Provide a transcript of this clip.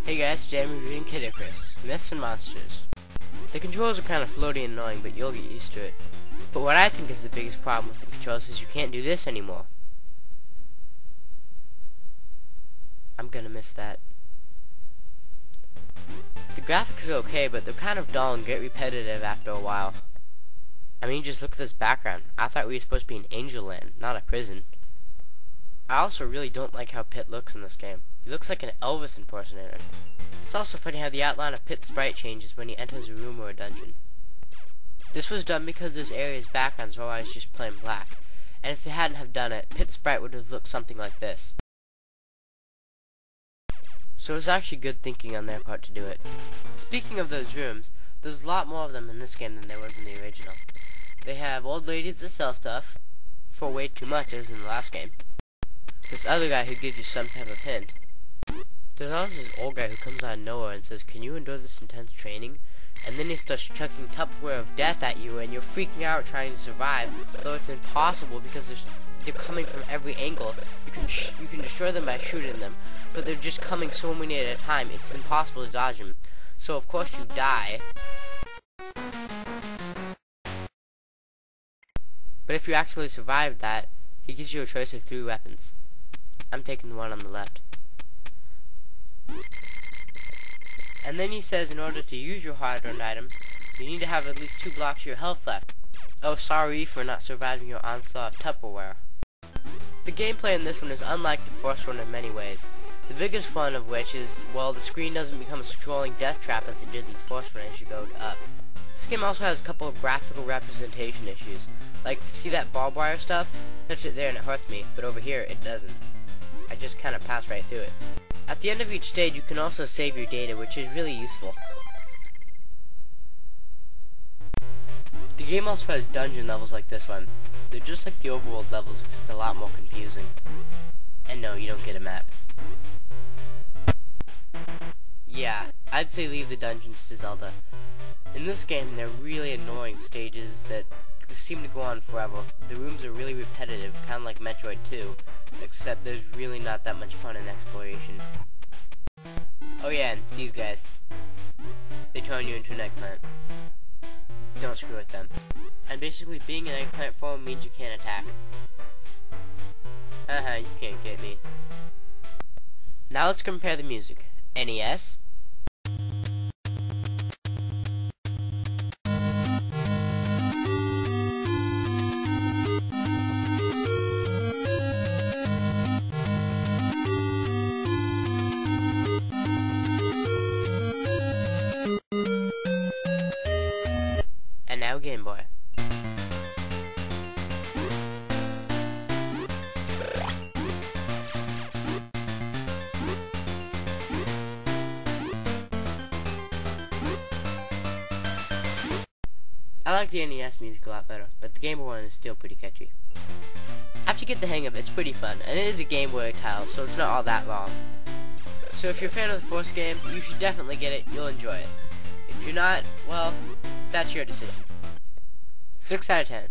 Hey guys, today I'm reviewing Icarus, Myths and Monsters. The controls are kind of floaty and annoying, but you'll get used to it. But what I think is the biggest problem with the controls is you can't do this anymore. I'm gonna miss that. The graphics are okay, but they're kind of dull and get repetitive after a while. I mean, just look at this background. I thought we were supposed to be in Angel Land, not a prison. I also really don't like how Pit looks in this game. He looks like an Elvis impersonator. It's also funny how the outline of Pit's sprite changes when he enters a room or a dungeon. This was done because this area's backgrounds are always just plain black, and if they hadn't have done it, Pit's sprite would have looked something like this. So it was actually good thinking on their part to do it. Speaking of those rooms, there's a lot more of them in this game than there was in the original. They have old ladies that sell stuff, for way too much as in the last game. This other guy who gives you some type of hint. There's also this old guy who comes out of nowhere and says, "Can you endure this intense training?" And then he starts chucking Tupperware of death at you and you're freaking out trying to survive, though it's impossible because they're coming from every angle. You can destroy them by shooting them, but they're just coming so many at a time, it's impossible to dodge them. So of course you die. But if you actually survive that, he gives you a choice of 3 weapons. I'm taking the one on the left. And then he says in order to use your hard-earned item, you need to have at least 2 blocks of your health left. Oh, sorry for not surviving your onslaught of Tupperware. The gameplay in this one is unlike the first one in many ways. The biggest one of which is, well, the screen doesn't become a scrolling death trap as it did in the first one as you go up. This game also has a couple of graphical representation issues. Like, see that barbed wire stuff? Touch it there and it hurts me, but over here it doesn't. I just kind of pass right through it. At the end of each stage you can also save your data, which is really useful. The game also has dungeon levels like this one. They're just like the overworld levels, except a lot more confusing. And no, you don't get a map. Yeah, I'd say leave the dungeons to Zelda. In this game, they're really annoying stages that seem to go on forever. The rooms are really repetitive, kind of like Metroid 2, except there's really not that much fun in exploration. Oh yeah, and these guys. They turn you into an eggplant. Don't screw with them. And basically, being an eggplant form means you can't attack. Haha, you can't get me. Now let's compare the music. NES. And now Game Boy. I like the NES music a lot better, but the Game Boy one is still pretty catchy. After you get the hang of it, it's pretty fun, and it is a Game Boy title, so it's not all that long. So if you're a fan of the first game, you should definitely get it, you'll enjoy it. If you're not, well, that's your decision. 6 out of 10.